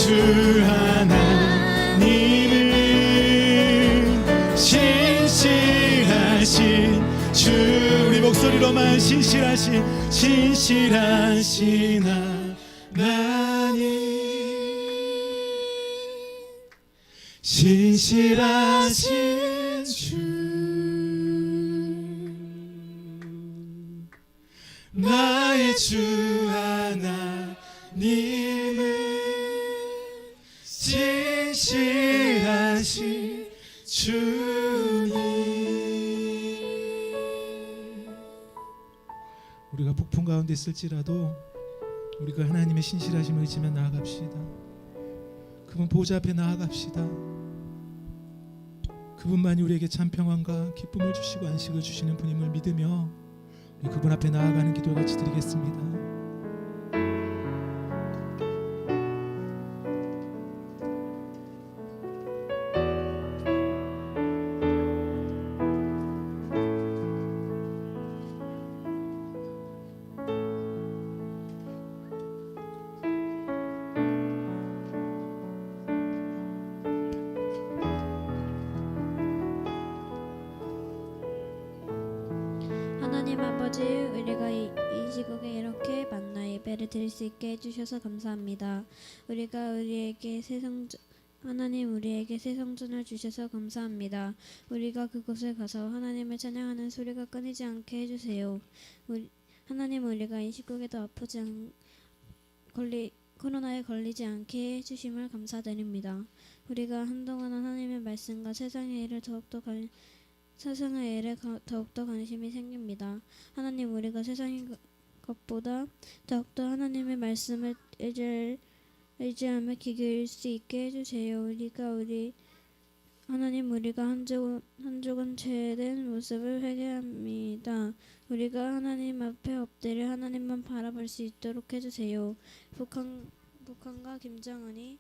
주 하나님은 신실하신 주, 우리 목소리로만 신실하신 하나님, 신실하신 주, 나의 주 하나님은 신실하신 주님. 우리가 폭풍 가운데 있을지라도 우리가 하나님의 신실하심을 의지며 나아갑시다. 그분 보좌 앞에 나아갑시다. 그분만이 우리에게 참 평안과 기쁨을 주시고 안식을 주시는 분임을 믿으며 우리 그분 앞에 나아가는 기도를 같이 드리겠습니다. 하나님 아버지, 우리가 이 시국에 이렇게 만나 예배를 드릴 수 있게 해주셔서 감사합니다. 하나님 우리에게 새 성전을 주셔서 감사합니다. 우리가 그곳에 가서 하나님을 찬양하는 소리가 끊이지 않게 해주세요. 하나님, 우리가 이 시국에도 코로나에 걸리지 않게 해주심을 감사드립니다. 우리가 한동안 하나님의 말씀과 세상의 일을 더욱더 관심이 생깁니다. 하나님, 우리가 세상의 것보다 더욱더 하나님의 말씀을 의지하며 귀 기울일 수 있게 해주세요. 우리가 한 조금 죄된 모습을 회개합니다. 우리가 하나님 앞에 엎드려 하나님만 바라볼 수 있도록 해주세요. 북한과 김정은이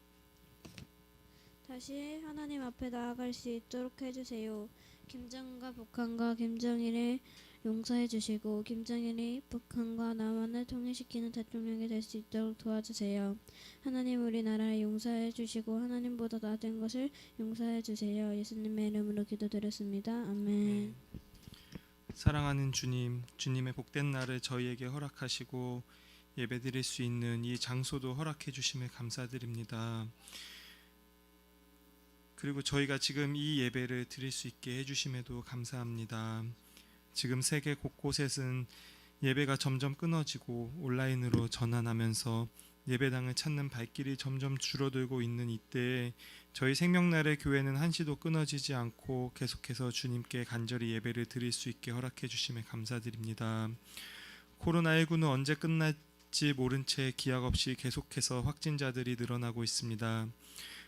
다시 하나님 앞에 나아갈 수 있도록 해주세요. 김정은과 북한과 김정일을 용서해 주시고 김정일이 북한과 남한을 통일시키는 대통령이 될 수 있도록 도와주세요. 하나님, 우리나라를 용서해 주시고 하나님보다 나은 것을 용서해 주세요. 예수님의 이름으로 기도드렸습니다. 아멘. 사랑하는 주님, 주님의 복된 날을 저희에게 허락하시고 예배드릴 수 있는 이 장소도 허락해 주심에 감사드립니다. 그리고 저희가 지금 이 예배를 드릴 수 있게 해주심에도 감사합니다. 지금 세계 곳곳에는 예배가 점점 끊어지고 온라인으로 전환하면서 예배당을 찾는 발길이 점점 줄어들고 있는 이때에 저희 생명날의 교회는 한시도 끊어지지 않고 계속해서 주님께 간절히 예배를 드릴 수 있게 허락해 주심에 감사드립니다. 코로나19는 언제 끝날지 모른 채 기약 없이 계속해서 확진자들이 늘어나고 있습니다.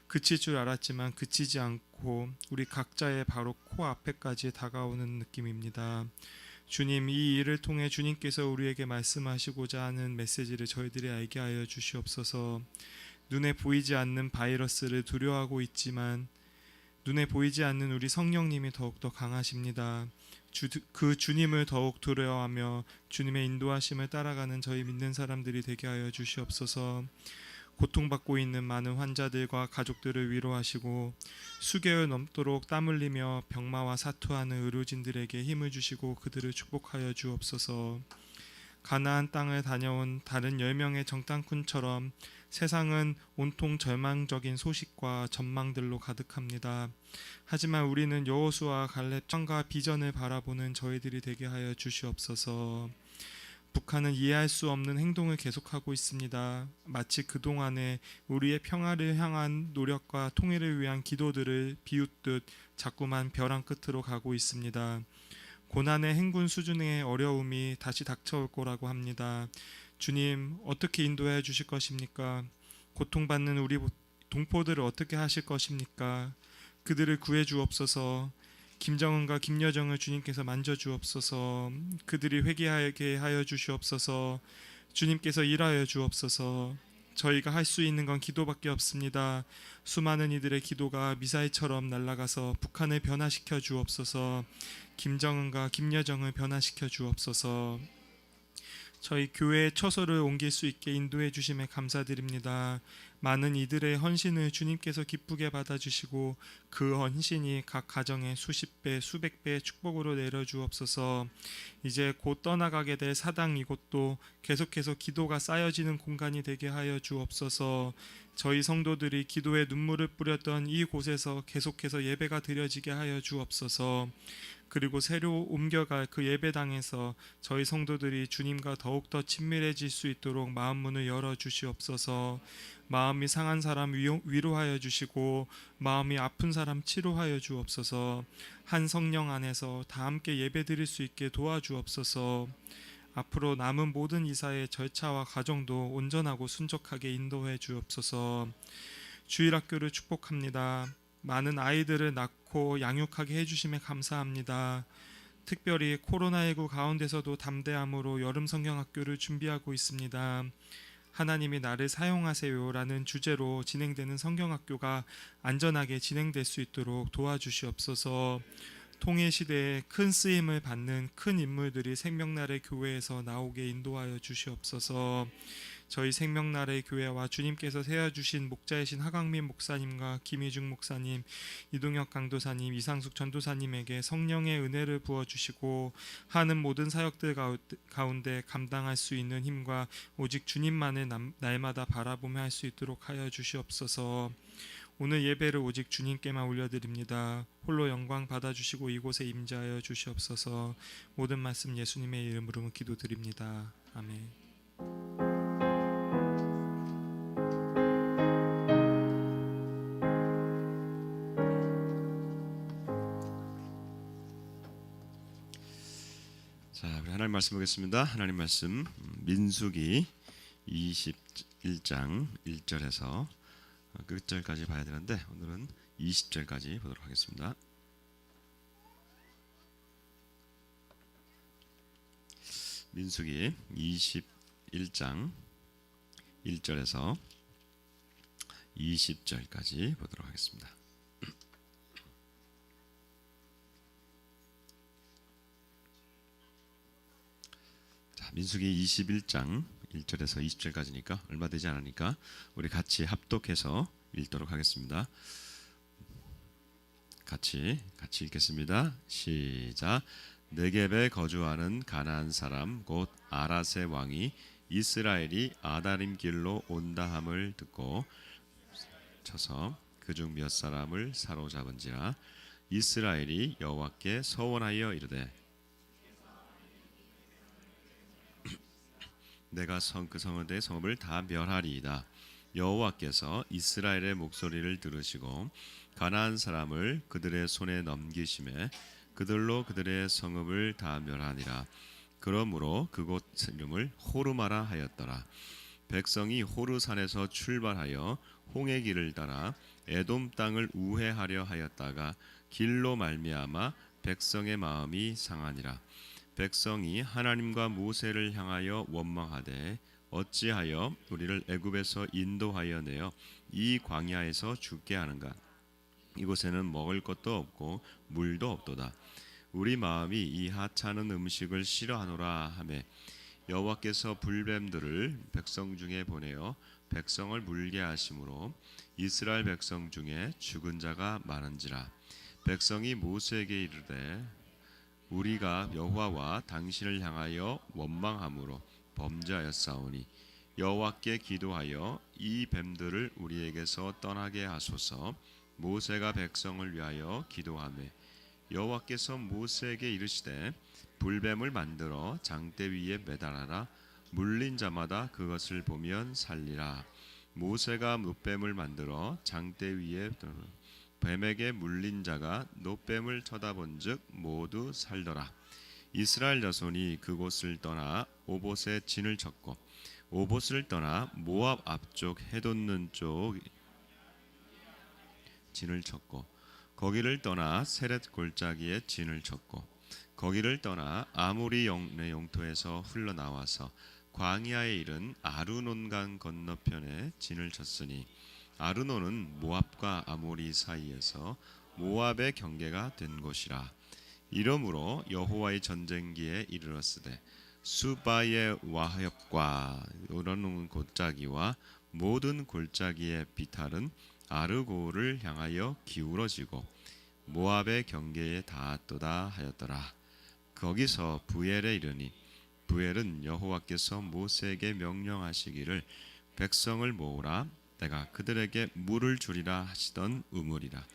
그칠 줄 알았지만 그치지 않고 우리 각자의 바로 코앞에까지 다가오는 느낌입니다. 주님, 이 일을 통해 주님께서 우리에게 말씀하시고자 하는 메시지를 저희들이 알게 하여 주시옵소서. 눈에 보이지 않는 바이러스를 두려워하고 있지만 눈에 보이지 않는 우리 성령님이 더욱더 강하십니다. 그 주님을 더욱 두려워하며 주님의 인도하심을 따라가는 저희 믿는 사람들이 되게 하여 주시옵소서. 고통받고 있는 많은 환자들과 가족들을 위로하시고 수개월 넘도록 땀 흘리며 병마와 사투하는 의료진들에게 힘을 주시고 그들을 축복하여 주옵소서. 가나안 땅을 다녀온 다른 10명의 정탐꾼처럼 세상은 온통 절망적인 소식과 전망들로 가득합니다. 하지만 우리는 여호수아 갈렙 창과 비전을 바라보는 저희들이 되게 하여 주시옵소서. 북한은 이해할 수 없는 행동을 계속하고 있습니다. 마치 그동안에 우리의 평화를 향한 노력과 통일을 위한 기도들을 비웃듯 자꾸만 벼랑 끝으로 가고 있습니다. 고난의 행군 수준의 어려움이 다시 닥쳐올 거라고 합니다. 주님, 어떻게 인도해 주실 것입니까? 고통받는 우리 동포들을 어떻게 하실 것입니까? 그들을 구해 주옵소서. 김정은과 김여정을 주님께서 만져주옵소서. 그들이 회개하게 하여 주시옵소서. 주님께서 일하여 주옵소서. 저희가 할 수 있는 건 기도밖에 없습니다. 수많은 이들의 기도가 미사일처럼 날아가서 북한을 변화시켜 주옵소서. 김정은과 김여정을 변화시켜 주옵소서. 저희 교회의 처소를 옮길 수 있게 인도해 주심에 감사드립니다. 많은 이들의 헌신을 주님께서 기쁘게 받아주시고 그 헌신이 각 가정에 수십 배, 수백 배의 축복으로 내려주옵소서. 이제 곧 떠나가게 될 사당 이곳도 계속해서 기도가 쌓여지는 공간이 되게 하여 주옵소서. 저희 성도들이 기도에 눈물을 뿌렸던 이곳에서 계속해서 예배가 드려지게 하여 주옵소서. 그리고 새로 옮겨갈 그 예배당에서 저희 성도들이 주님과 더욱더 친밀해질 수 있도록 마음 문을 열어 주시옵소서. 마음이 상한 사람 위로하여 주시고 마음이 아픈 사람 치료하여 주옵소서. 한 성령 안에서 다 함께 예배드릴 수 있게 도와주옵소서. 앞으로 남은 모든 이사의 절차와 과정도 온전하고 순적하게 인도해 주옵소서. 주일학교를 축복합니다. 많은 아이들을 낳고 양육하게 해주심에 감사합니다. 특별히 코로나19 가운데서도 담대함으로 여름 성경학교를 준비하고 있습니다. 하나님이 나를 사용하세요라는 주제로 진행되는 성경학교가 안전하게 진행될 수 있도록 도와주시옵소서. 통일 시대에 큰 쓰임을 받는 큰 인물들이 생명나래 교회에서 나오게 인도하여 주시옵소서. 저희 생명나래 교회와 주님께서 세워주신 목자이신 하강민 목사님과 김희중 목사님, 이동혁 강도사님, 이상숙 전도사님에게 성령의 은혜를 부어주시고 하는 모든 사역들 가운데 감당할 수 있는 힘과 오직 주님만을 날마다 바라보며 할 수 있도록 하여 주시옵소서. 오늘 예배를 오직 주님께만 올려드립니다. 홀로 영광 받아주시고 이곳에 임재하여 주시옵소서. 모든 말씀 예수님의 이름으로 기도드립니다. 아멘. 자, 우리 하나님 말씀 보겠습니다. 하나님 말씀 민수기 21장 1절에서 끝절까지 봐야 되는데 오늘은 20절까지 보도록 하겠습니다. 민수기 21장 1절에서 20절까지 보도록 하겠습니다. 민수기 21장 1절에서 20절까지니까 얼마 되지 않으니까 우리 같이 합독해서 읽도록 하겠습니다. 같이 읽겠습니다. 시작. 네겝에 거주하는 가나안 사람 곧 아랏의 왕이 이스라엘이 아다림 길로 온다 함을 듣고 쳐서 그중 몇 사람을 사로잡은지라. 이스라엘이 여호와께 서원하여 이르되 내가 그 성읍의 성읍을 다 멸하리이다. 여호와께서 이스라엘의 목소리를 들으시고 가나안 사람을 그들의 손에 넘기심에 그들로 그들의 성읍을 다 멸하니라. 그러므로 그곳 이름을 호르마라 하였더라. 백성이 호르산에서 출발하여 홍해 길을 따라 에돔 땅을 우회하려 하였다가 길로 말미암아 백성의 마음이 상하니라. 백성이 하나님과 모세를 향하여 원망하되 어찌하여 우리를 애굽에서 인도하여 내어 이 광야에서 죽게 하는가. 이곳에는 먹을 것도 없고 물도 없도다. 우리 마음이 이 하찮은 음식을 싫어하노라 하매 여호와께서 불뱀들을 백성 중에 보내어 백성을 물게 하심으로 이스라엘 백성 중에 죽은 자가 많은지라. 백성이 모세에게 이르되 우리가 여호와와 당신을 향하여 원망함으로 범죄하였사오니 여호와께 기도하여 이 뱀들을 우리에게서 떠나게 하소서. 모세가 백성을 위하여 기도하매 여호와께서 모세에게 이르시되 불뱀을 만들어 장대 위에 매달아라. 물린 자마다 그것을 보면 살리라. 모세가 놋뱀을 만들어 장대 위에 뱀에게 물린 자가 놋뱀을 쳐다본즉 모두 살더라. 이스라엘 자손이 그곳을 떠나 오봇에 진을 쳤고 오봇을 떠나 모압 앞쪽 해돋는 쪽 진을 쳤고 거기를 떠나 세렛 골짜기에 진을 쳤고 거기를 떠나 아모리 영토에서 흘러나와서 광야에 이른 아르논강 건너편에 진을 쳤으니 아르논은 모압과 아모리 사이에서 모압의 경계가 된 곳이라. 이러므로 여호와의 전쟁기에 이르렀으되 수바의 와협과 우러는 골짜기와 모든 골짜기의 비탈은 아르고를 향하여 기울어지고 모압의 경계에 닿았도다 하였더라. 거기서 부엘에 이르니 부엘은 여호와께서 모세에게 명령하시기를 백성을 모으라 내가 그들에게 물을 주리라 하시던 우물이라.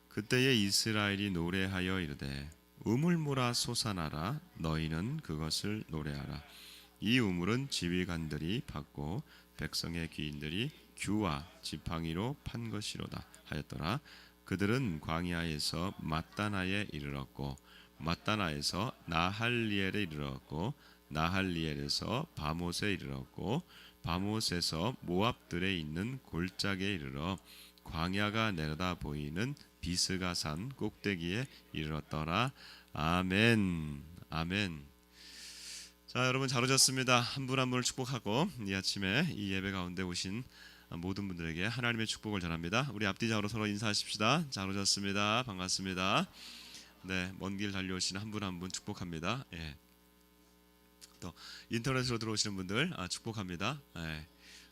그때에 이스라엘이 노래하여 이르되 우물물아 솟아나라 너희는 그것을 노래하라. 이 우물은 지휘관들이 팠고 백성의 귀인들이 규와 지팡이로 판 것이로다 하였더라. 그들은 광야에서 mat다나에 이르렀고 mat다나에서 나할리엘에 이르렀고 나할리엘에서 바못에 이르렀고 바못에서 모압들에 있는 골짜기에 이르러 광야가 내려다 보이는 비스가산 꼭대기에 이르렀더라. 아멘. 아멘. 자, 여러분 잘 오셨습니다. 한 분 한 분을 축복하고 이 아침에 이 예배 가운데 오신 모든 분들에게 하나님의 축복을 전합니다. 우리 앞뒤좌우로 서로 인사하십시다. 잘 오셨습니다. 반갑습니다. 네, 먼 길 달려오신 한 분 한 분 축복합니다. 예. 또 인터넷으로 들어오시는 분들 축복합니다. 예.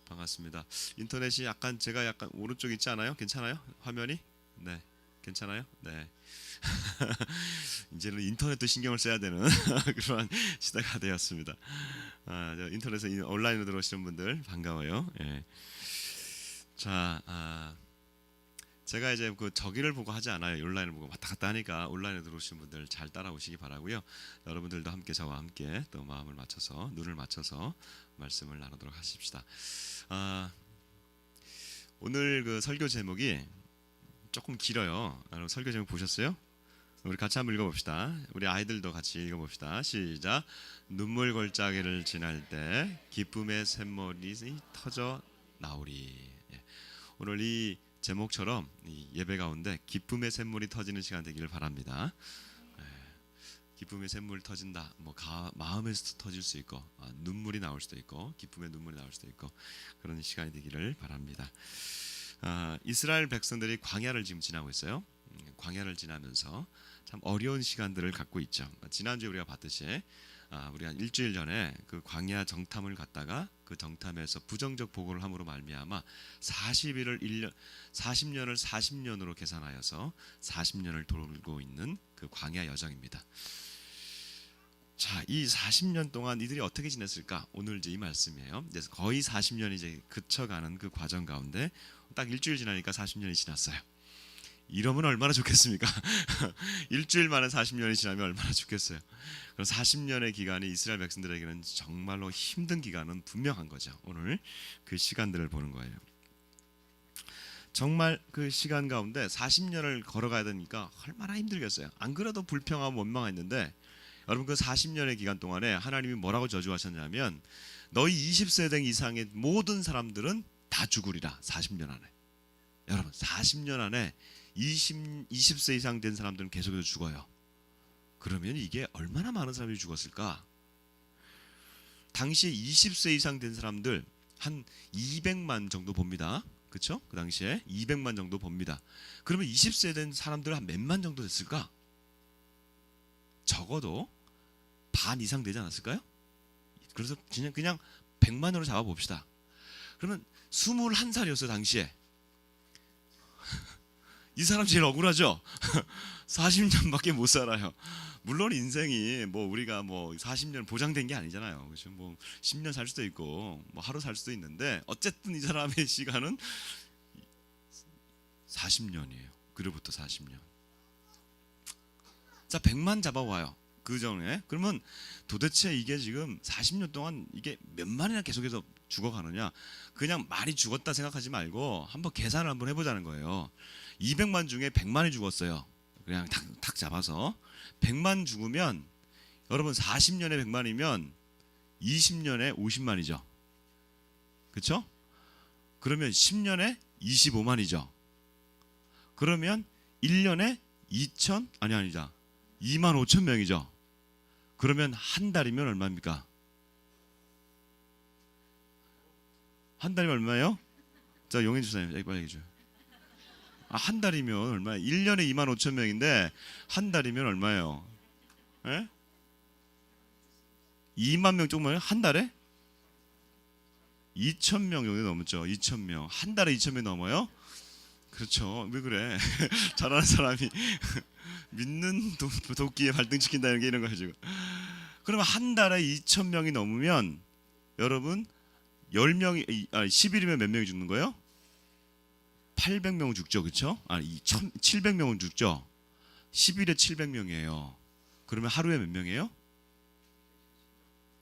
반갑습니다. 인터넷이 제가 약간 오른쪽 있지 않아요? 괜찮아요? 화면이? 네. 괜찮아요? 네. 이제는 인터넷도 신경을 써야 되는 그러한 시대가 되었습니다. 인터넷에 온라인으로 들어오시는 분들 반가워요. 예. 자, 제가 이제 저기를 보고 하지 않아요. 온라인을 보고 왔다 갔다 하니까 온라인에 들어오시는 분들 잘 따라오시기 바라고요. 여러분들도 함께 저와 함께 또 마음을 맞춰서 눈을 맞춰서 말씀을 나누도록 하십시다. 오늘 그 설교 제목이 조금 길어요. 여러분 설교 제목 보셨어요? 우리 같이 한번 읽어봅시다. 우리 아이들도 같이 읽어봅시다. 시작. 눈물 골짜기를 지날 때 기쁨의 샘물이 터져 나오리. 오늘 이 제목처럼 이 예배 가운데 기쁨의 샘물이 터지는 시간 되기를 바랍니다. 기쁨의 샘물이 터진다. 마음에서 터질 수 있고 눈물이 나올 수도 있고 기쁨의 눈물이 나올 수도 있고 그런 시간이 되기를 바랍니다. 이스라엘 백성들이 광야를 지금 지나고 있어요. 광야를 지나면서 참 어려운 시간들을 갖고 있죠. 지난주에 우리가 봤듯이 우리 한 일주일 전에 그 광야 정탐을 갔다가 그 정탐에서 부정적 보고를 함으로 말미암아 40년을 40년으로 계산하여서 40년을 돌고 있는 그 광야 여정입니다. 자, 이 40년 동안 이들이 어떻게 지냈을까? 오늘 이제 이 말씀이에요. 그래서 거의 40년이 이제 그쳐가는 그 과정 가운데 딱 일주일 지나니까 40년이 지났어요. 이러면 얼마나 좋겠습니까? 일주일 만에 40년이 지나면 얼마나 좋겠어요. 그럼 40년의 기간이 이스라엘 백성들에게는 정말로 힘든 기간은 분명한 거죠. 오늘 그 시간들을 보는 거예요. 정말 그 시간 가운데 40년을 걸어가야 되니까 얼마나 힘들겠어요. 안 그래도 불평하고 원망했는데 여러분 그 40년의 기간 동안에 하나님이 뭐라고 저주하셨냐면 너희 20세대 이상의 모든 사람들은 다 죽으리라. 40년 안에. 여러분 40년 안에 20세 이상 된 사람들은 계속해서 죽어요. 그러면 이게 얼마나 많은 사람이 죽었을까? 당시에 20세 이상 된 사람들 한 200만 정도 봅니다. 그렇죠? 그 당시에 200만 정도 봅니다. 그러면 20세 된 사람들 한 몇만 정도 됐을까? 적어도 반 이상 되지 않았을까요? 그래서 그냥 100만으로 잡아봅시다. 그러면 21살이었어요 당시에. 이 사람 제일 억울하죠? 40년밖에 못 살아요. 물론 인생이 우리가 40년 보장된 게 아니잖아요. 그렇죠? 10년 살 수도 있고 하루 살 수도 있는데 어쨌든 이 사람의 시간은 40년이에요. 그로부터 40년. 자, 100만 잡아와요. 그 전에. 그러면 도대체 이게 지금 40년 동안 이게 몇 만이나 계속해서 죽어가느냐? 그냥 많이 죽었다 생각하지 말고 한번 계산을 한번 해보자는 거예요. 200만 중에 100만이 죽었어요. 그냥 탁 잡아서 100만 죽으면 여러분 40년에 100만이면 20년에 50만이죠. 그렇죠? 그러면 10년에 25만이죠. 그러면 1년에 2만 5천 명이죠. 그러면 한 달이면 얼마입니까? 한 달이면 얼마예요? 자, 용인 주사님 빨리 얘기해 줘요. 한 달이면 얼마예요? 1년에 2만 5천 명인데 한 달이면 얼마예요? 예? 2만 명 조금만 한 달에 2,000명 정도 넘었죠. 2,000명. 한 달에 2,000명 넘어요? 그렇죠. 왜 그래? 잘하는 사람이 믿는 도끼에 발등시킨다는 게 이런 거예요 지금. 그러면 한 달에 2,000명이 넘으면 여러분 10명이 10일이면 몇 명이 죽는 거예요? 800명 죽죠. 그렇죠? 아니 700명은 죽죠. 10일에 700명이에요. 그러면 하루에 몇 명이에요?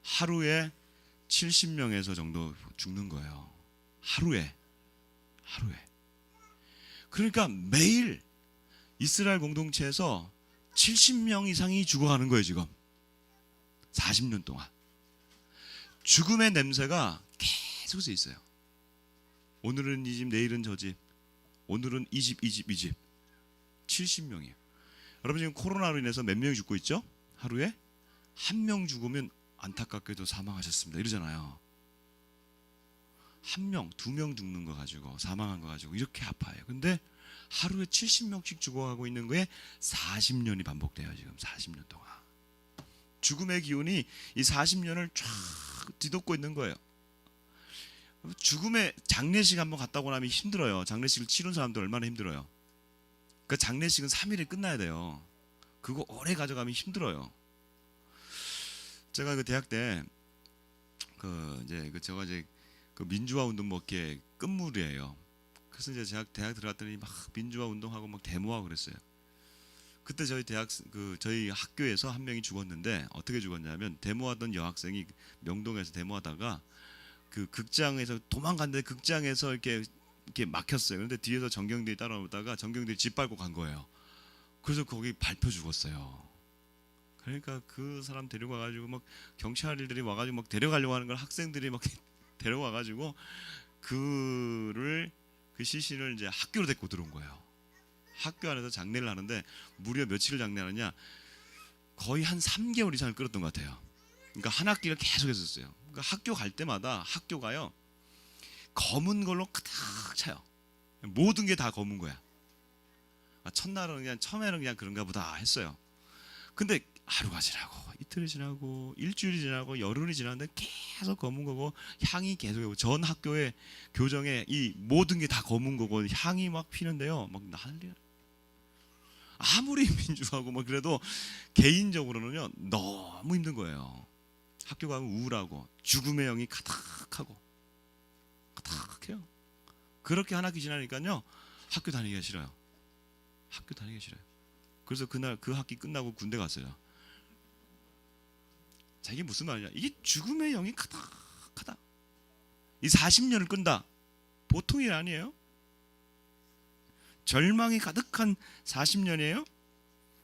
하루에 70명에서 정도 죽는 거예요. 하루에. 그러니까 매일 이스라엘 공동체에서 70명 이상이 죽어가는 거예요 지금. 40년 동안. 죽음의 냄새가 계속해서 있어요. 오늘은 이 집, 내일은 저 집, 오늘은 이 집, 이 집, 이 집. 70명이에요. 여러분 지금 코로나로 인해서 몇 명이 죽고 있죠? 하루에? 한 명 죽으면 안타깝게도 사망하셨습니다 이러잖아요. 한 명, 2명 죽는 거 가지고 사망한 거 가지고 이렇게 아파요. 근데 하루에 70명씩 죽어가고 있는 거에 40년이 반복돼요 지금. 40년 동안 죽음의 기운이 이 40년을 쫙 뒤덮고 있는 거예요. 죽음의 장례식 한번 갔다 오고 나면 힘들어요. 장례식을 치른 사람들 얼마나 힘들어요. 그러니까 장례식은 3일에 끝나야 돼요. 그거 오래 가져가면 힘들어요. 제가 그 대학 때 제가 이제 그 민주화 운동 먹기에 끝물이에요. 그래서 이제 대학 들어갔더니 막 민주화 운동하고 막 데모하고 그랬어요. 그때 저희 학교에서 한 명이 죽었는데 어떻게 죽었냐면 데모하던 여학생이 명동에서 데모하다가 그 극장에서 도망갔는데 극장에서 이렇게 막혔어요. 그런데 뒤에서 전경들이 따라오다가 전경들이 짓밟고 간 거예요. 그래서 거기 밟혀 죽었어요. 그러니까 그 사람 데려가가지고 막 경찰들이 와가지고 막 데려가려고 하는 걸 학생들이 막 데려와가지고 그 시신을 이제 학교로 데리고 들어온 거예요. 학교 안에서 장례를 하는데 무려 며칠을 장례하느냐? 거의 한 3개월 이상을 끌었던 것 같아요. 그러니까 한 학기를 계속 했었어요. 그러니까 학교 갈 때마다 학교가요 검은 걸로 가득 차요. 모든 게 다 검은 거야. 첫날은 그냥 처음에는 그냥 그런가 보다 했어요. 근데 하루가 지나고 이틀이 지나고 일주일이 지나고 열흘이 지났는데 계속 검은 거고 향이 계속 전 학교의 교정에 이 모든 게 다 검은 거고 향이 막 피는데요. 막 난리야. 아무리 민주하고 뭐 그래도 개인적으로는요 너무 힘든 거예요. 학교 가면 우울하고 죽음의 영이 가득해요. 그렇게 한 학기 지나니까요 학교 다니기가 싫어요. 그래서 그날 그 학기 끝나고 군대 갔어요. 자, 이게 무슨 말이냐? 이게 죽음의 영이 가득하다. 이 40년을 끈다. 보통 일 아니에요. 절망이 가득한 40년이에요.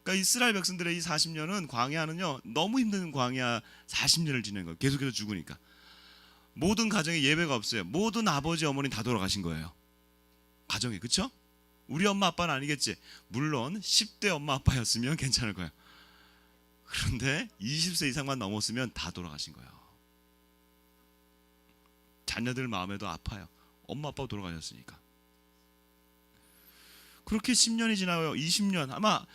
그러니까 이스라엘 백성들의 이 40년은 광야는요 너무 힘든 광야 40년을 지낸 거예요. 계속해서 죽으니까. 모든 가정에 예배가 없어요. 모든 아버지 어머니 다 돌아가신 거예요. 가정에. 그렇죠? 우리 엄마 아빠는 아니겠지. 물론 10대 엄마 아빠였으면 괜찮을 거예요. 그런데 20세 이상만 넘었으면 다 돌아가신 거예요. 자녀들 마음에도 아파요. 엄마 아빠가 돌아가셨으니까. 그렇게 10년이 지나요. 20년 아마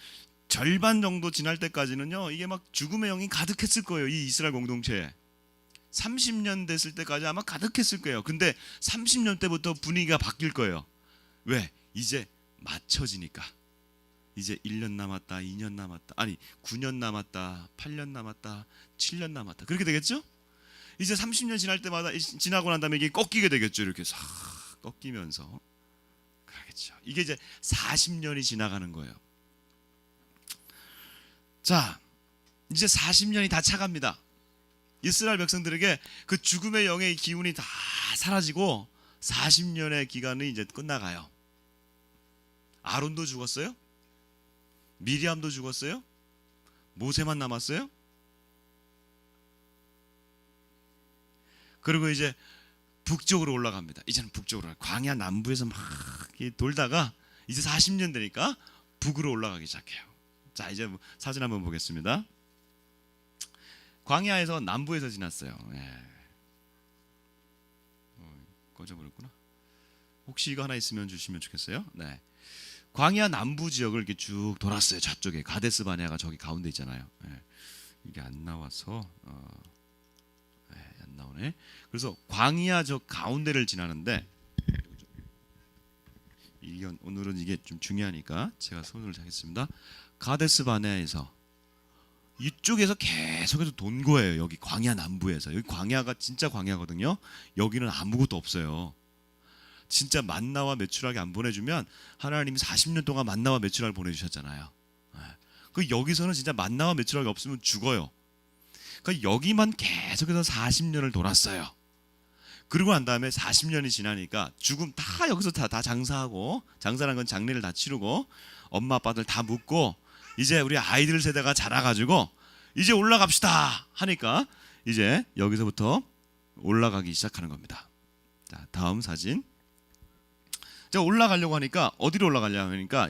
절반 정도 지날 때까지는요 이게 막 죽음의 영이 가득했을 거예요. 이 이스라엘 공동체에 30년 됐을 때까지 아마 가득했을 거예요. 근데 30년 때부터 분위기가 바뀔 거예요. 왜? 이제 맞춰지니까. 이제 1년 남았다, 2년 남았다, 아니 9년 남았다, 8년 남았다, 7년 남았다. 그렇게 되겠죠? 이제 30년 지날 때마다 지나고 난 다음에 이게 꺾이게 되겠죠. 이렇게 싹 꺾이면서 가겠죠. 이게 이제 40년이 지나가는 거예요. 자, 이제 40년이 다 차갑니다. 이스라엘 백성들에게 그 죽음의 영의 기운이 다 사라지고 40년의 기간이 이제 끝나가요. 아론도 죽었어요? 미리암도 죽었어요? 모세만 남았어요? 그리고 이제 북쪽으로 올라갑니다. 이제는 북쪽으로 광야 남부에서 막 돌다가 이제 40년 되니까 북으로 올라가기 시작해요. 자, 이제 사진 한번 보겠습니다. 광야에서 남부에서 지났어요. 꺼져버렸구나. 혹시 이거 하나 있으면 주시면 좋겠어요. 네. 광야 남부 지역을 이렇게 쭉 돌았어요. 저쪽에 가데스 바네아가 저기 가운데 있잖아요. 이게 안 나와서 나오네. 그래서 광야 저 가운데를 지나는데 이건 오늘은 이게 좀 중요하니까 제가 손을 잡겠습니다. 가데스 바네아에서 이쪽에서 계속해서 돈 거예요. 여기 광야 남부에서. 여기 광야가 진짜 광야거든요. 여기는 아무것도 없어요. 진짜 만나와 메추라기 안 보내주면 하나님이 40년 동안 만나와 메추라기 보내주셨잖아요. 그 여기서는 진짜 만나와 메추라기 없으면 죽어요. 그러니까 여기만 계속해서 40년을 돌았어요. 그러고 난 다음에 40년이 지나니까 죽음 다 여기서 다 장사하고, 장사라는 건 장례를 다 치르고 엄마 아빠들 다 묻고 이제 우리 아이들 세대가 자라가지고 이제 올라갑시다 하니까 이제 여기서부터 올라가기 시작하는 겁니다. 자, 다음 사진. 자, 올라가려고 하니까 어디로 올라가려고 하니까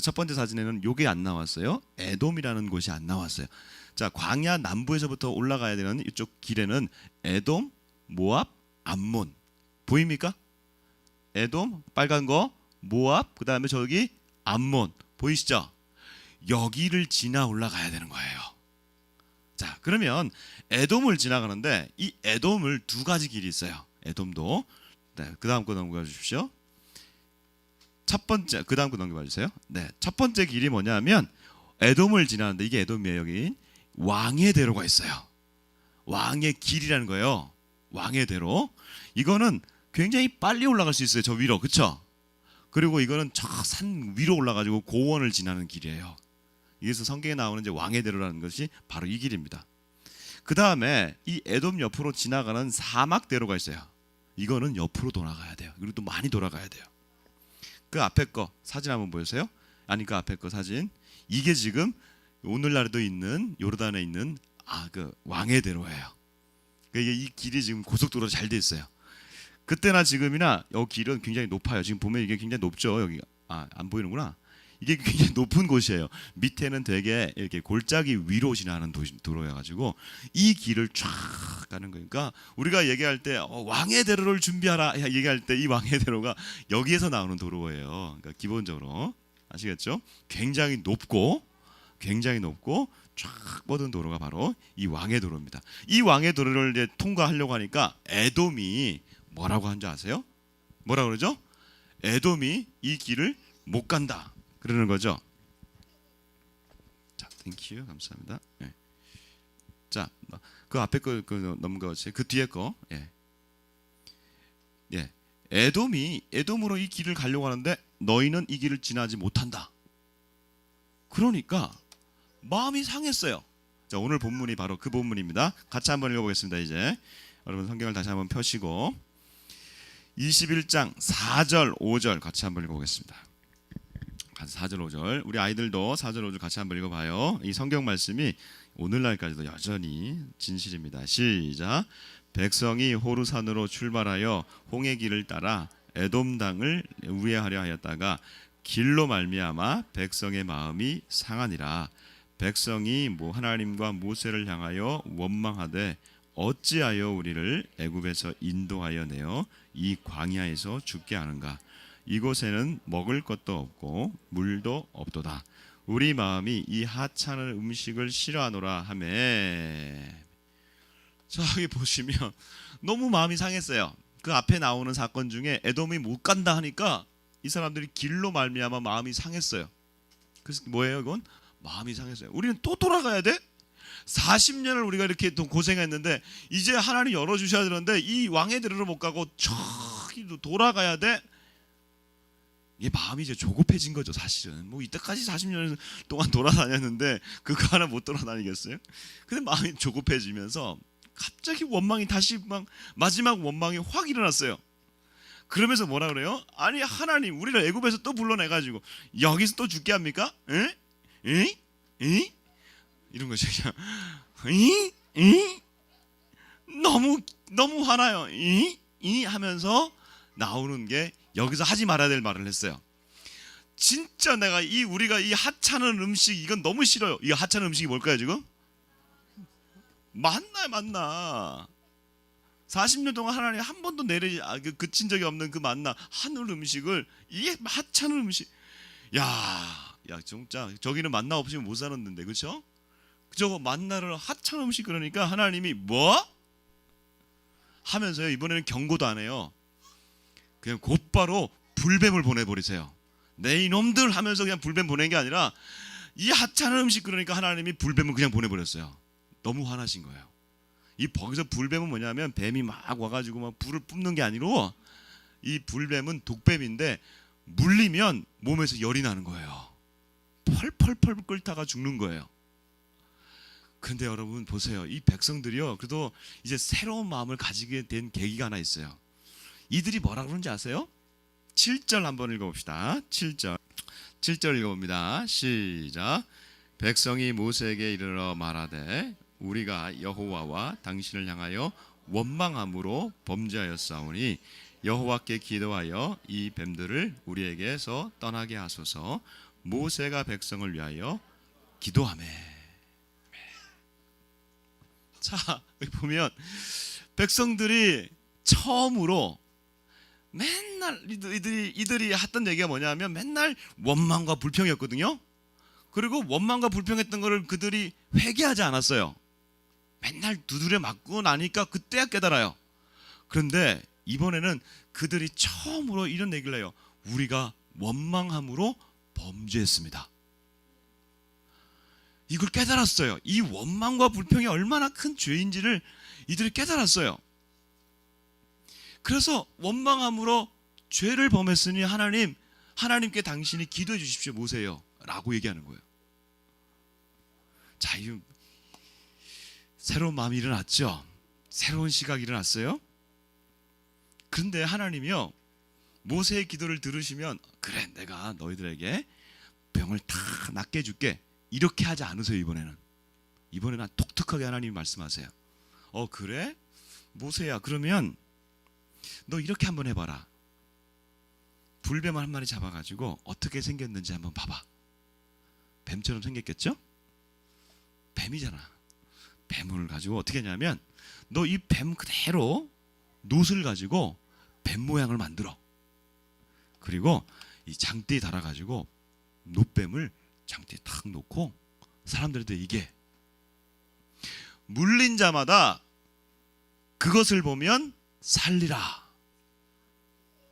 첫 번째 사진에는 요게 안 나왔어요. 에돔이라는 곳이 안 나왔어요. 자, 광야 남부에서부터 올라가야 되는 이쪽 길에는 에돔, 모압, 암몬 보입니까? 에돔 빨간 거, 모압, 그 다음에 저기 암몬 보이시죠? 여기를 지나 올라가야 되는 거예요. 자, 그러면 에돔을 지나가는데 이 에돔을 두 가지 길이 있어요. 에돔도. 네, 그 다음 거 넘어가 주십시오. 첫 번째, 그 다음 거 넘겨봐 주세요. 네, 첫 번째 길이 뭐냐면 에돔을 지나는데 이게 에돔이에요. 여기 왕의 대로가 있어요. 왕의 길이라는 거예요. 왕의 대로. 이거는 굉장히 빨리 올라갈 수 있어요. 저 위로, 그렇죠? 그리고 이거는 저 산 위로 올라가지고 고원을 지나는 길이에요. 여기서 성경에 나오는 이제 왕의 대로라는 것이 바로 이 길입니다. 그 다음에 이 에돔 옆으로 지나가는 사막 대로가 있어요. 이거는 옆으로 돌아가야 돼요. 그리고 또 많이 돌아가야 돼요. 그 앞에 거 사진 한번 보여주세요. 아니, 그 앞에 거 사진. 이게 지금 오늘날에도 있는 요르단에 있는 그 왕의 대로예요. 이게 이 길이 지금 고속도로 잘 돼 있어요. 그때나 지금이나 이 길은 굉장히 높아요. 지금 보면 이게 굉장히 높죠. 여기 안 보이는구나. 이게 굉장히 높은 곳이에요. 밑에는 되게 이렇게 골짜기 위로 지나는 도로여가지고 이 길을 쫙 가는 거니까 우리가 얘기할 때 왕의 대로를 준비하라 얘기할 때 이 왕의 대로가 여기에서 나오는 도로예요. 그러니까 기본적으로 아시겠죠? 굉장히 높고 쫙 뻗은 도로가 바로 이 왕의 도로입니다. 이 왕의 도로를 이제 통과하려고 하니까 에돔이 뭐라고 한 줄 아세요? 뭐라 그러죠? 에돔이 이 길을 못 간다 그러는 거죠. 자, 땡큐 감사합니다. 네. 자, 그 앞에 거 넘겨주세요. 그 뒤에 거. 예. 예. 에돔으로 이 길을 가려고 하는데 너희는 이 길을 지나지 못한다. 그러니까 마음이 상했어요. 자, 오늘 본문이 바로 그 본문입니다. 같이 한번 읽어보겠습니다. 이제 여러분 성경을 다시 한번 펴시고 21장 4절 5절 같이 한번 읽어보겠습니다. 4절 5절 우리 아이들도 4절 5절 같이 한번 읽어봐요. 이 성경 말씀이 오늘날까지도 여전히 진실입니다. 시작. 백성이 호르산으로 출발하여 홍해 길을 따라 에돔 땅을 우회하려 하였다가 길로 말미암아 백성의 마음이 상하니라. 백성이 하나님과 모세를 향하여 원망하되 어찌하여 우리를 애굽에서 인도하여 내어 이 광야에서 죽게 하는가. 이곳에는 먹을 것도 없고 물도 없도다. 우리 마음이 이 하찮은 음식을 싫어하노라 하매. 자, 여기 보시면 너무 마음이 상했어요. 그 앞에 나오는 사건 중에 에돔이 못 간다 하니까 이 사람들이 길로 말미암아 마음이 상했어요. 그래서 뭐예요 이건? 마음이 상했어요. 우리는 또 돌아가야 돼? 40년을 우리가 이렇게 고생했는데 이제 하나님 열어주셔야 되는데 이 왕의 대로를 못 가고 저기 돌아가야 돼? 이게 마음이 이제 조급해진 거죠. 사실은 이때까지 40년 동안 돌아다녔는데 그거 하나 못 돌아다니겠어요? 근데 마음이 조급해지면서 갑자기 원망이 다시 마지막 원망이 확 일어났어요. 그러면서 뭐라 그래요? 아니 하나님 우리를 애굽에서 또 불러내가지고 여기서 또 죽게 합니까? 에? 에? 에? 이런 거죠. 이? 이? 너무 화나요. 이 하면서 나오는 게 여기서 하지 말아야 될 말을 했어요. 진짜 우리가 이 하찮은 음식 이건 너무 싫어요. 이 하찮은 음식이 뭘까요 지금? 만나. 40년 동안 하나님 한 번도 그친 적이 없는 그 만나 하늘 음식을 이게 하찮은 음식. 야 진짜 저기는 만나 없이면 못 살았는데 그렇죠? 저거 만나를 하찮은 음식 그러니까 하나님이 뭐? 하면서요, 이번에는 경고도 안 해요. 그냥 곧바로 불뱀을 보내버리세요. 내 이놈들 하면서 그냥 불뱀 보낸 게 아니라 이 하찮은 음식, 그러니까 하나님이 불뱀을 그냥 보내버렸어요. 너무 화나신 거예요. 이 거기서 불뱀은 뭐냐면 뱀이 막 와가지고 막 불을 뿜는 게 아니고, 이 불뱀은 독뱀인데 물리면 몸에서 열이 나는 거예요. 펄펄펄 끓다가 죽는 거예요. 그런데 여러분 보세요. 이 백성들이요, 그래도 이제 새로운 마음을 가지게 된 계기가 하나 있어요. 이들이 뭐라 그러는지 아세요? 7절 한번 읽어봅시다. 7절 읽어봅니다. 시작. 백성이 모세에게 이르러 말하되 우리가 여호와와 당신을 향하여 원망함으로 범죄하였사오니 여호와께 기도하여 이 뱀들을 우리에게서 떠나게 하소서. 모세가 백성을 위하여 기도하매. 자, 여기 보면 백성들이 처음으로 맨날 이들이 했던 얘기가 뭐냐면 맨날 원망과 불평이었거든요. 그리고 원망과 불평했던 거를 그들이 회개하지 않았어요. 맨날 두드려 맞고 나니까 그때야 깨달아요. 그런데 이번에는 그들이 처음으로 이런 얘기를 해요. 우리가 원망함으로 범죄했습니다. 이걸 깨달았어요. 이 원망과 불평이 얼마나 큰 죄인지를 이들이 깨달았어요. 그래서 원망함으로 죄를 범했으니 하나님께 당신이 기도해 주십시오, 모세요 라고 얘기하는 거예요. 자, 이 새로운 마음이 일어났죠. 새로운 시각이 일어났어요. 그런데 하나님이요, 모세의 기도를 들으시면 그래, 내가 너희들에게 병을 다 낫게 해줄게, 이렇게 하지 않으세요. 이번에는 독특하게 하나님이 말씀하세요. 그래? 모세야, 그러면 너 이렇게 한번 해봐라. 불뱀 한 마리 잡아가지고 어떻게 생겼는지 한번 봐봐. 뱀처럼 생겼겠죠? 뱀이잖아. 뱀을 가지고 어떻게 하냐면 너 이 뱀 그대로 놋을 가지고 뱀 모양을 만들어. 그리고 이 장대에 달아가지고 놋뱀을 장대에 탁 놓고 사람들한테 이게 물린 자마다 그것을 보면 살리라.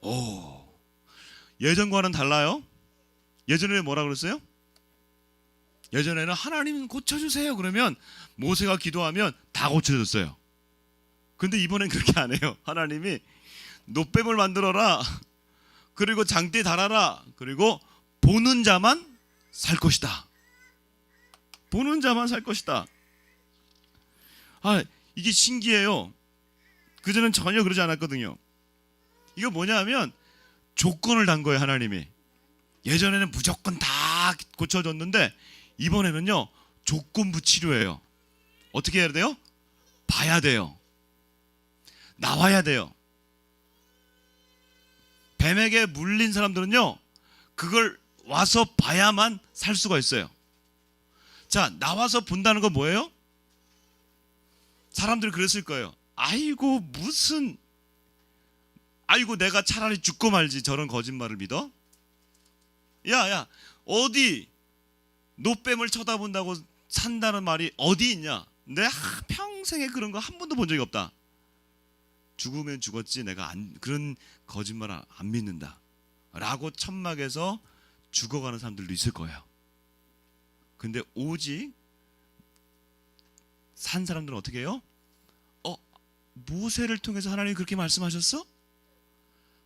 오, 예전과는 달라요. 예전에는 뭐라 그랬어요? 예전에는 하나님 고쳐주세요 그러면 모세가 기도하면 다 고쳐졌어요. 근데 이번엔 그렇게 안 해요. 하나님이 놋뱀을 만들어라, 그리고 장대에 달아라, 그리고 보는 자만 살 것이다. 보는 자만 살 것이다. 이게 신기해요. 그전엔 전혀 그러지 않았거든요. 이거 뭐냐면 조건을 단 거예요. 하나님이 예전에는 무조건 다 고쳐줬는데 이번에는요 조건부 치료예요. 어떻게 해야 돼요? 봐야 돼요. 나와야 돼요. 뱀에게 물린 사람들은요 그걸 와서 봐야만 살 수가 있어요. 자, 나와서 본다는 건 뭐예요? 사람들이 그랬을 거예요. 아이고 내가 차라리 죽고 말지 저런 거짓말을 믿어? 야 어디 놋뱀을 쳐다본다고 산다는 말이 어디 있냐? 내 평생에 그런 거 한 번도 본 적이 없다. 죽으면 죽었지 내가 그런 거짓말을 안 믿는다 라고 천막에서 죽어가는 사람들도 있을 거예요. 근데 오직 산 사람들은 어떻게 해요? 모세를 통해서 하나님이 그렇게 말씀하셨어?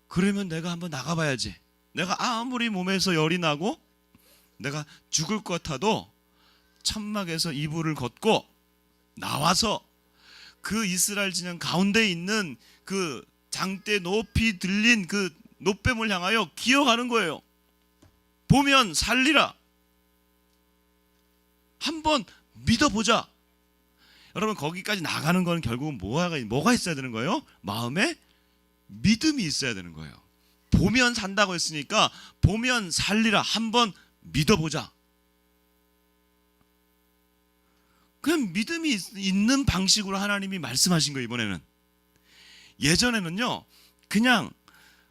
그러면 내가 한번 나가봐야지. 내가 아무리 몸에서 열이 나고 내가 죽을 것 같아도 천막에서 이불을 걷고 나와서 그 이스라엘 진영 가운데 있는 그 장대 높이 들린 그 놋뱀을 향하여 기어가는 거예요. 보면 살리라. 한번 믿어보자. 여러분 거기까지 나가는 건 결국은 뭐가 있어야 되는 거예요? 마음에 믿음이 있어야 되는 거예요. 보면 산다고 했으니까 보면 살리라. 한번 믿어보자. 그냥 믿음이 있는 방식으로 하나님이 말씀하신 거예요. 이번에는. 예전에는요 그냥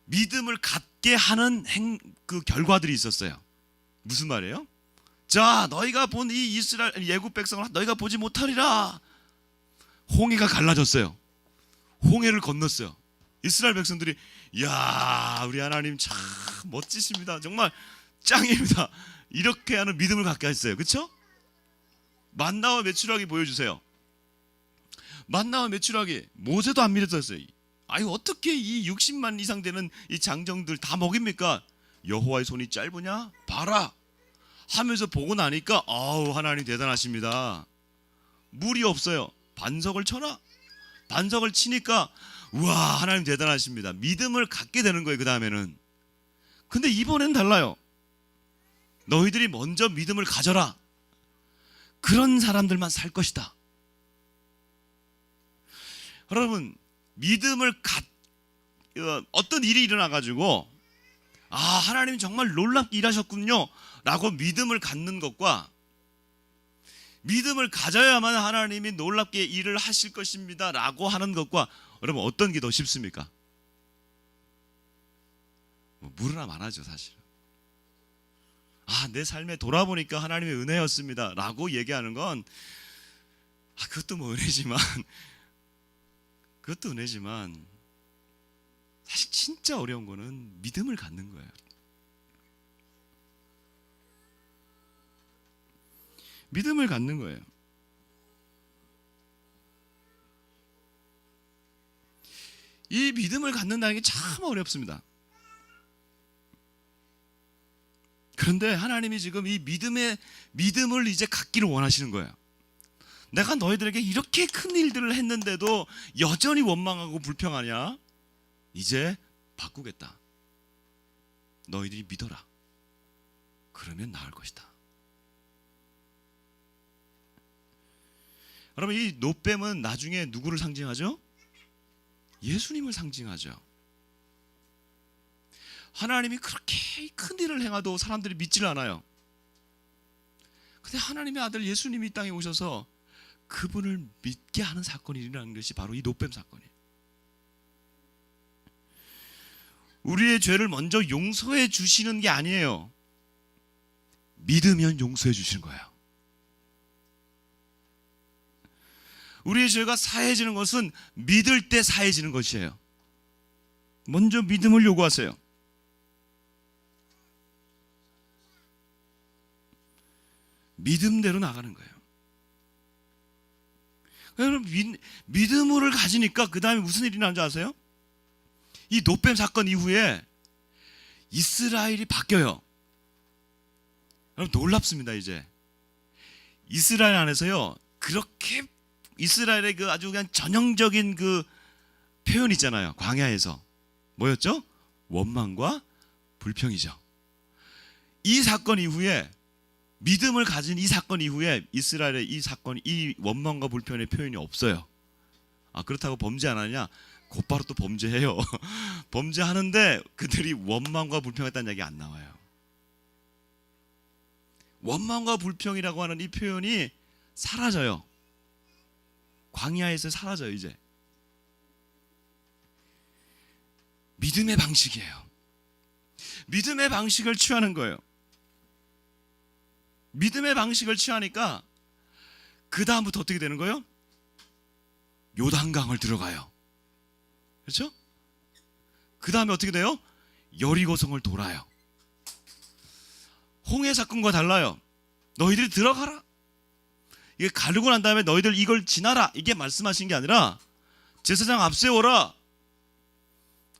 믿음을 갖게 하는 그 결과들이 있었어요. 무슨 말이에요? 자, 너희가 본 이 이스라엘 예굽 백성을 너희가 보지 못하리라. 홍해가 갈라졌어요. 홍해를 건넜어요. 이스라엘 백성들이 야, 우리 하나님 참 멋지십니다. 정말 짱입니다. 이렇게 하는 믿음을 갖게 하셨어요. 그렇죠? 만나와 메추라기 보여주세요. 만나와 메추라기 모세도 안 믿었어요. 아유, 어떻게 이 60만 이상 되는 이 장정들 다 먹입니까? 여호와의 손이 짧으냐? 봐라 하면서 보고 나니까 아우, 하나님 대단하십니다. 물이 없어요. 반석을 쳐라. 반석을 치니까 우와, 하나님 대단하십니다. 믿음을 갖게 되는 거예요. 그 다음에는. 근데 이번엔 달라요. 너희들이 먼저 믿음을 가져라. 그런 사람들만 살 것이다. 여러분, 어떤 일이 일어나가지고 아, 하나님 정말 놀랍게 일하셨군요 라고 믿음을 갖는 것과 믿음을 가져야만 하나님이 놀랍게 일을 하실 것입니다 라고 하는 것과 여러분, 어떤 게 더 쉽습니까? 무르나 만하죠, 사실은. 아, 내 삶에 돌아보니까 하나님의 은혜였습니다 라고 얘기하는 건 그것도 뭐 은혜지만 사실 진짜 어려운 거는 믿음을 갖는 거예요. 믿음을 갖는 거예요. 이 믿음을 갖는다는 게 참 어렵습니다. 그런데 하나님이 지금 이 믿음을 이제 갖기를 원하시는 거예요. 내가 너희들에게 이렇게 큰 일들을 했는데도 여전히 원망하고 불평하냐? 이제 바꾸겠다. 너희들이 믿어라. 그러면 나을 것이다. 여러분, 이 노뱀은 나중에 누구를 상징하죠? 예수님을 상징하죠. 하나님이 그렇게 큰 일을 행해도 사람들이 믿질 않아요. 근데 하나님의 아들 예수님이 이 땅에 오셔서 그분을 믿게 하는 사건이 일어나는 것이 바로 이 노뱀 사건이에요. 우리의 죄를 먼저 용서해 주시는 게 아니에요. 믿으면 용서해 주시는 거예요. 우리의 죄가 사해지는 것은 믿을 때 사해지는 것이에요. 먼저 믿음을 요구하세요. 믿음대로 나가는 거예요. 여러분, 믿음을 가지니까 그 다음에 무슨 일이 나는지 아세요? 이 노뱀 사건 이후에 이스라엘이 바뀌어요. 여러분, 놀랍습니다. 이제 이스라엘 안에서요, 그렇게 이스라엘의 그 아주 그냥 전형적인 그 표현 있잖아요. 광야에서 뭐였죠? 원망과 불평이죠. 이 사건 이후에, 믿음을 가진 이 사건 이후에 이스라엘의 이 사건, 이 원망과 불평의 표현이 없어요. 그렇다고 범죄 안 하냐? 곧바로 또 범죄해요. 범죄하는데 그들이 원망과 불평했다는 얘기 안 나와요. 원망과 불평이라고 하는 이 표현이 사라져요. 광야에서 사라져요. 이제 믿음의 방식이에요. 믿음의 방식을 취하는 거예요. 믿음의 방식을 취하니까 그 다음부터 어떻게 되는 거예요? 요단강을 들어가요. 그렇죠? 그 다음에 어떻게 돼요? 여리고성을 돌아요. 홍해 사건과 달라요. 너희들이 들어가라. 이게 가르고 난 다음에 너희들 이걸 지나라. 이게 말씀하신 게 아니라 제사장 앞세워라.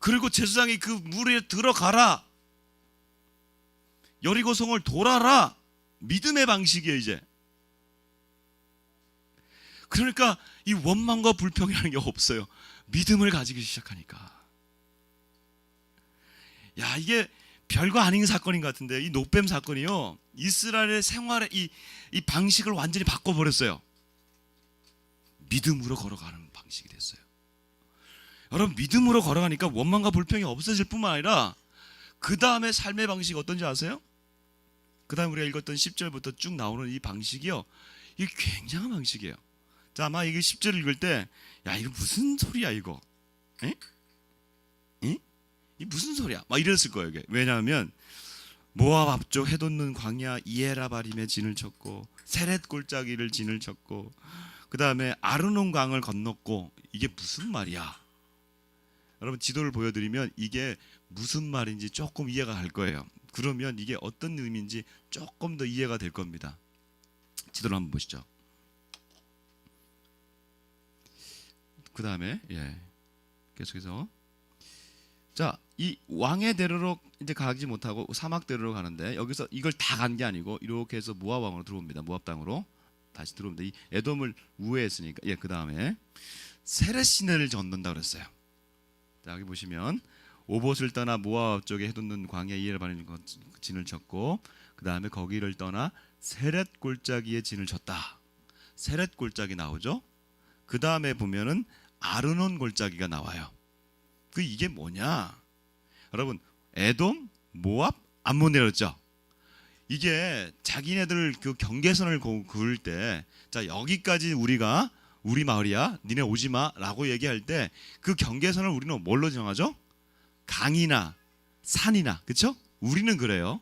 그리고 제사장이 그 물에 들어가라. 여리고성을 돌아라. 믿음의 방식이에요. 이제 그러니까 이 원망과 불평이라는 게 없어요. 믿음을 가지기 시작하니까. 야, 이게 별거 아닌 사건인 것 같은데, 이 노뱀 사건이요, 이스라엘의 생활의 이 방식을 완전히 바꿔버렸어요. 믿음으로 걸어가는 방식이 됐어요. 여러분, 믿음으로 걸어가니까 원망과 불평이 없어질 뿐만 아니라 그 다음에 삶의 방식이 어떤지 아세요? 그 다음에 우리가 읽었던 10절부터 쭉 나오는 이 방식이요, 이게 굉장한 방식이에요. 자, 아마 이게 10절 읽을 때, 야, 이거 무슨 소리야 이거? 에? 에? 이 무슨 소리야? 막 이랬을 거예요. 이게. 왜냐하면 모압 앞쪽 해돋는 광야 이에라바림에 진을 쳤고, 세렛 골짜기를 진을 쳤고, 그 다음에 아르논 강을 건넜고, 이게 무슨 말이야? 여러분 지도를 보여드리면 이게 무슨 말인지 조금 이해가 갈 거예요. 그러면 이게 어떤 의미인지 조금 더 이해가 될 겁니다. 지도를 한번 보시죠. 그 다음에 계속해서 자, 이 왕의 대로로 이제 가지 못하고 사막대로로 가는데 여기서 이걸 다 간 게 아니고 이렇게 해서 모압 왕으로 들어옵니다. 모압 땅으로 다시 들어옵니다. 이 에돔을 우회했으니까 그 다음에 세렛 시내를 건넌다 그랬어요. 자, 여기 보시면 오봇을 떠나 모압 쪽에 해돋는 광야 이에를 바르는 진을 쳤고 그 다음에 거기를 떠나 세렛 골짜기에 진을 쳤다. 세렛 골짜기 나오죠. 그 다음에 보면은 아르논 골짜기가 나와요. 그 이게 뭐냐? 여러분 에돔, 모압, 암몬 내렸죠. 이게 자기네들 그 경계선을 그을 때, 자 여기까지 우리 마을이야, 니네 오지 마라고 얘기할 때 그 경계선을 우리는 뭘로 정하죠? 강이나 산이나, 그렇죠? 우리는 그래요.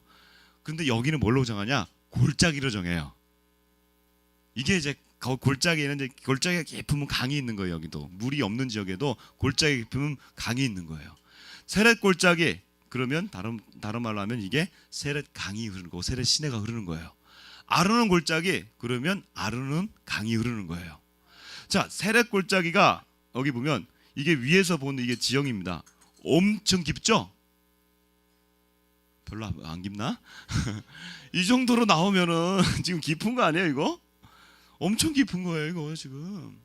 그런데 여기는 뭘로 정하냐? 골짜기로 정해요. 이게 이제 골짜기에는 이제 골짜기가 깊으면 강이 있는 거예요. 여기도 물이 없는 지역에도 골짜기 깊으면 강이 있는 거예요. 세렛 골짜기 그러면 다른 말로 하면 이게 세렛 강이 흐르는 거고 세렛 시내가 흐르는 거예요. 아르논 골짜기 그러면 아르논 강이 흐르는 거예요. 자, 세렛 골짜기가 여기 보면 이게 위에서 보는 이게 지형입니다. 엄청 깊죠? 별로 안 깊나? 이 정도로 나오면은 지금 깊은 거 아니에요, 이거? 엄청 깊은 거예요, 이거 지금.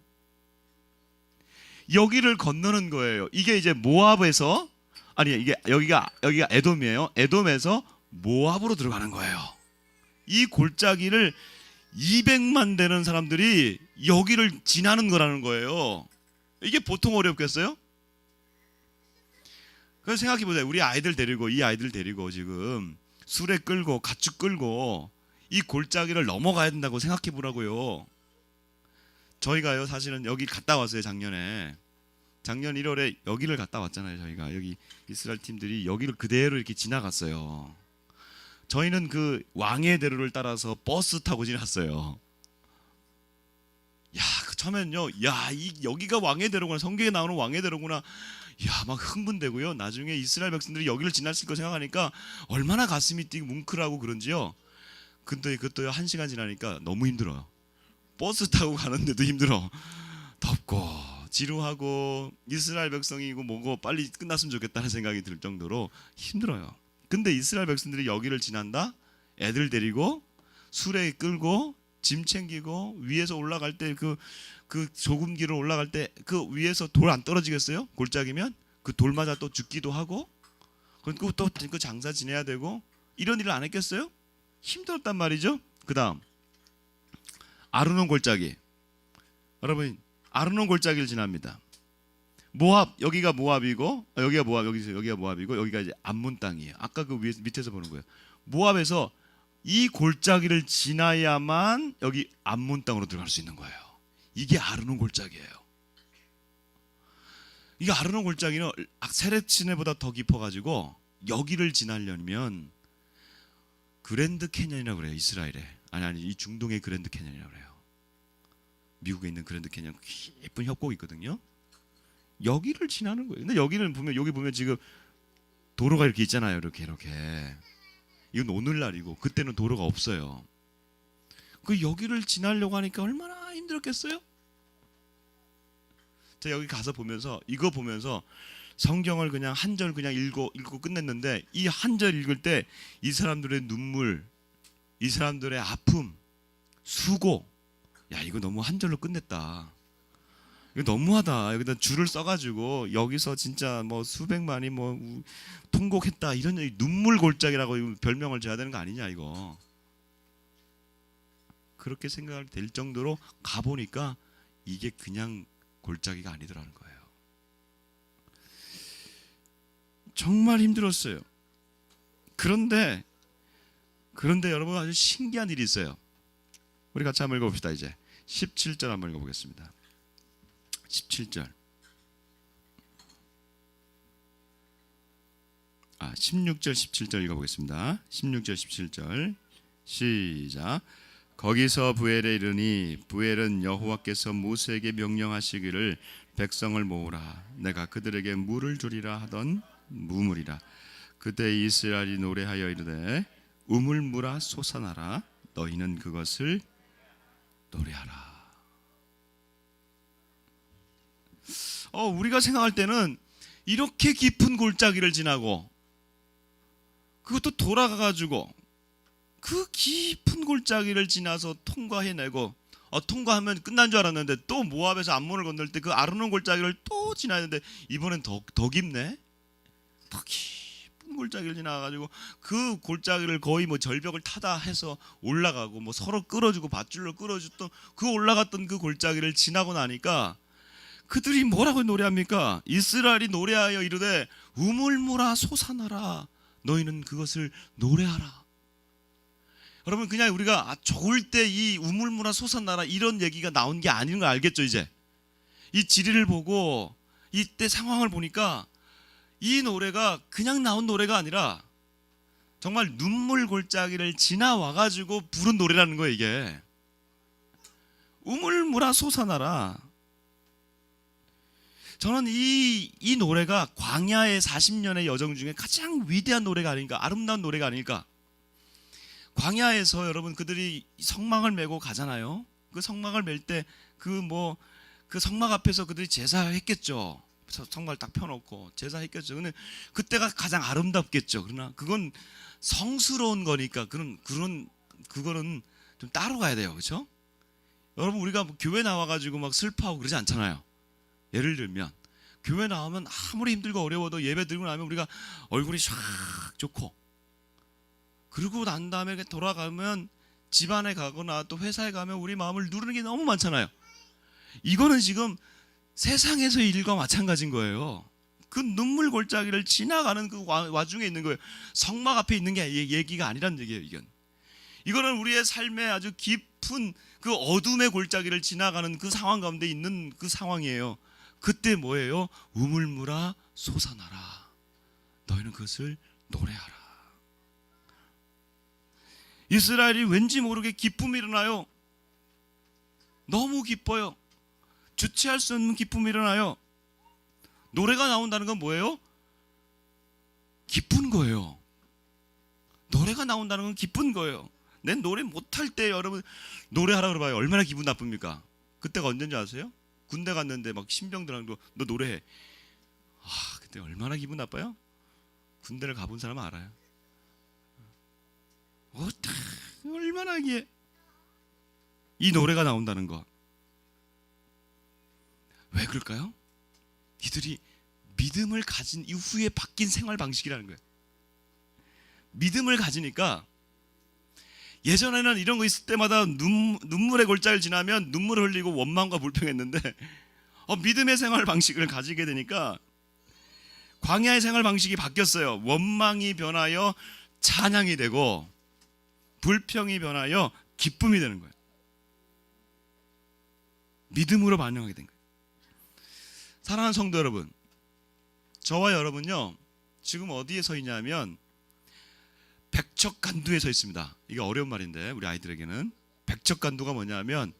여기를 건너는 거예요. 이게 이제 모압에서 이게 여기가 에돔이에요. 에돔에서 모압으로 들어가는 거예요. 이 골짜기를 200만 되는 사람들이 여기를 지나는 거라는 거예요. 이게 보통 어렵겠어요? 그래서 생각해 보세요. 우리 아이들 데리고 지금 수레 끌고 가축 끌고 이 골짜기를 넘어가야 된다고 생각해 보라고요. 저희가요 사실은 여기 갔다 왔어요. 작년 1월에 여기를 갔다 왔잖아요. 저희가 여기 이스라엘 팀들이 여기를 그대로 이렇게 지나갔어요. 저희는 그 왕의 대로를 따라서 버스 타고 지났어요. 처음엔요, 여기가 왕의 대로구나, 성경에 나오는 왕의 대로구나, 막 흥분되고요. 나중에 이스라엘 백성들이 여기를 지났을 거 생각하니까 얼마나 가슴이 뛰고 뭉클하고 그런지요. 근데 그것도요 1시간 지나니까 너무 힘들어요. 버스 타고 가는데도 힘들어. 덥고 지루하고 이스라엘 백성이고 뭐고 빨리 끝났으면 좋겠다는 생각이 들 정도로 힘들어요. 근데 이스라엘 백성들이 여기를 지난다? 애들 데리고 수레 끌고 짐 챙기고 위에서 올라갈 때 그 좁은 길을 올라갈 때 그 위에서 돌 안 떨어지겠어요? 골짜기면 그 돌 맞아 또 죽기도 하고 그리고 또 그 장사 지내야 되고 이런 일을 안 했겠어요? 힘들었단 말이죠. 그 다음 아르논 골짜기. 여러분 아르논 골짜기를 지납니다. 모압, 여기가 모압이고 여기가 모압이고 여기가 이제 암몬 땅이에요. 아까 그 위에 밑에서 보는 거예요. 모압에서 이 골짜기를 지나야만 여기 암몬 땅으로 들어갈 수 있는 거예요. 이게 아르논 골짜기예요. 이 아르논 골짜기는 세렛 시내보다 더 깊어가지고 여기를 지나려면 그랜드 캐년이라고 그래요. 이스라엘에 아니 이 중동의 그랜드 캐년이라고 그래요. 미국에 있는 그랜드 캐년 예쁜 협곡이 있거든요. 여기를 지나는 거예요. 근데 여기는 보면 여기 보면 지금 도로가 이렇게 있잖아요. 이렇게 이건 오늘날이고 그때는 도로가 없어요. 그 여기를 지나려고 하니까 얼마나 힘들었겠어요? 제가 여기 가서 보면서 이거 보면서 성경을 그냥 한 절 그냥 읽고 끝냈는데 이 한 절 읽을 때 이 사람들의 눈물, 이 사람들의 아픔, 수고, 이거 너무 한 절로 끝냈다. 이거 너무하다. 여기다 줄을 써가지고 여기서 진짜 뭐 수백만이 뭐 통곡했다 이런 눈물 골짜기라고 별명을 줘야 되는 거 아니냐 이거. 그렇게 생각할 될 정도로 가보니까 이게 그냥 골짜기가 아니더라는 거예요. 정말 힘들었어요. 그런데 여러분 아주 신기한 일이 있어요. 우리 같이 한번 읽어봅시다. 이제 17절 한번 읽어보겠습니다. 17절 16절 17절 읽어보겠습니다. 16절 17절 시작. 거기서 부엘에 이르니 부엘은 여호와께서 모세에게 명령하시기를 백성을 모으라 내가 그들에게 물을 주리라 하던 무물이라. 그때 이스라엘이 노래하여 이르되 우물물아 솟아나라 너희는 그것을 노래하라. 우리가 생각할 때는 이렇게 깊은 골짜기를 지나고 그것도 돌아가가지고 그 깊은 골짜기를 지나서 통과해내고 통과하면 끝난 줄 알았는데 또 모압에서 암몬을 건널 때 그 아르논 골짜기를 또 지나야 되는데 이번엔 더 깊네. 더 깊은 골짜기를 지나가지고 그 골짜기를 거의 뭐 절벽을 타다 해서 올라가고 뭐 서로 끌어주고 밧줄로 끌어줬던 그 올라갔던 그 골짜기를 지나고 나니까 그들이 뭐라고 노래합니까? 이스라엘이 노래하여 이르되 우물물아 솟아나라 너희는 그것을 노래하라. 여러분 그냥 우리가 좋을 때 이 우물물아 솟아나라 이런 얘기가 나온 게 아닌 거 알겠죠? 이제 이 지리를 보고 이때 상황을 보니까 이 노래가 그냥 나온 노래가 아니라 정말 눈물 골짜기를 지나와 가지고 부른 노래라는 거예요. 이게 우물물아 솟아나라. 저는 이 노래가 광야의 40년의 여정 중에 가장 위대한 노래가 아닐까, 아름다운 노래가 아닐까. 광야에서 여러분 그들이 성막을 메고 가잖아요. 그 성막을 멜 때 그 성막 앞에서 그들이 제사했겠죠. 성막을 딱 펴놓고 제사했겠죠. 근데 그때가 가장 아름답겠죠. 그러나 그건 성스러운 거니까 그거는 좀 따로 가야 돼요, 그렇죠? 여러분 우리가 교회 나와가지고 막 슬퍼하고 그러지 않잖아요. 예를 들면 교회 나오면 아무리 힘들고 어려워도 예배 드리고 나면 우리가 얼굴이 샥 좋고 그러고 난 다음에 돌아가면 집안에 가거나 또 회사에 가면 우리 마음을 누르는 게 너무 많잖아요. 이거는 지금 세상에서의 일과 마찬가지인 거예요. 그 눈물 골짜기를 지나가는 그 와중에 있는 거예요. 성막 앞에 있는 게 얘기가 아니란 얘기예요. 이거는 우리의 삶의 아주 깊은 그 어둠의 골짜기를 지나가는 그 상황 가운데 있는 그 상황이에요. 그때 뭐예요? 우물물아 솟아나라 너희는 그것을 노래하라. 이스라엘이 왠지 모르게 기쁨이 일어나요. 너무 기뻐요. 주체할 수 없는 기쁨이 일어나요. 노래가 나온다는 건 뭐예요? 기쁜 거예요. 노래가 나온다는 건 기쁜 거예요. 내 노래 못할 때 여러분 노래하라 그러봐요. 얼마나 기분 나쁩니까? 그때가 언제인지 아세요? 군대 갔는데 막 신병들하고 너 노래해. 그때 얼마나 기분 나빠요? 군대를 가본 사람은 알아요. 얼마나 이게 이 노래가 나온다는 거. 왜 그럴까요? 이들이 믿음을 가진 이후에 바뀐 생활 방식이라는 거예요. 믿음을 가지니까 예전에는 이런 거 있을 때마다 눈물의 골짜기를 지나면 눈물을 흘리고 원망과 불평했는데 믿음의 생활 방식을 가지게 되니까 광야의 생활 방식이 바뀌었어요. 원망이 변하여 찬양이 되고 불평이 변하여 기쁨이 되는 거예요. 믿음으로 반영하게 된 거예요. 사랑하는 성도 여러분, 저와 여러분요 지금 어디에 서 있냐면 백척간두에 서 있습니다. 이게 어려운 말인데 우리 아이들에게는 백척간두가 뭐냐면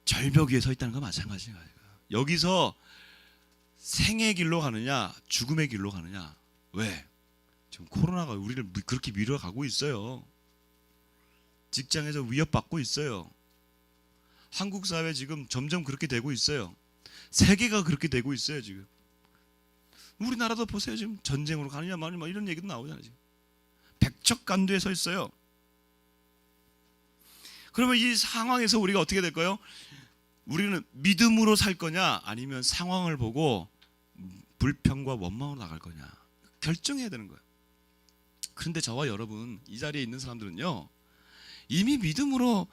절벽 위에 서 있다는 거 마찬가지예요. 여기서 생의 길로 가느냐 죽음의 길로 가느냐. 왜? 지금 코로나가 우리를 그렇게 밀어가고 있어요. 직장에서 위협받고 있어요. 한국 사회 지금 점점 그렇게 되고 있어요. 세계가 그렇게 되고 있어요. 지금 우리나라도 보세요. 지금 전쟁으로 가느냐 마느냐 이런 얘기도 나오잖아요. 지금 백척간두에 서 있어요. 그러면 이 상황에서 우리가 어떻게 될까요? 우리는 믿음으로 살 거냐 아니면 상황을 보고 불평과 원망으로 나갈 거냐 결정해야 되는 거예요. 그런데 저와 여러분 이 자리에 있는 사람들은요 이미 믿음을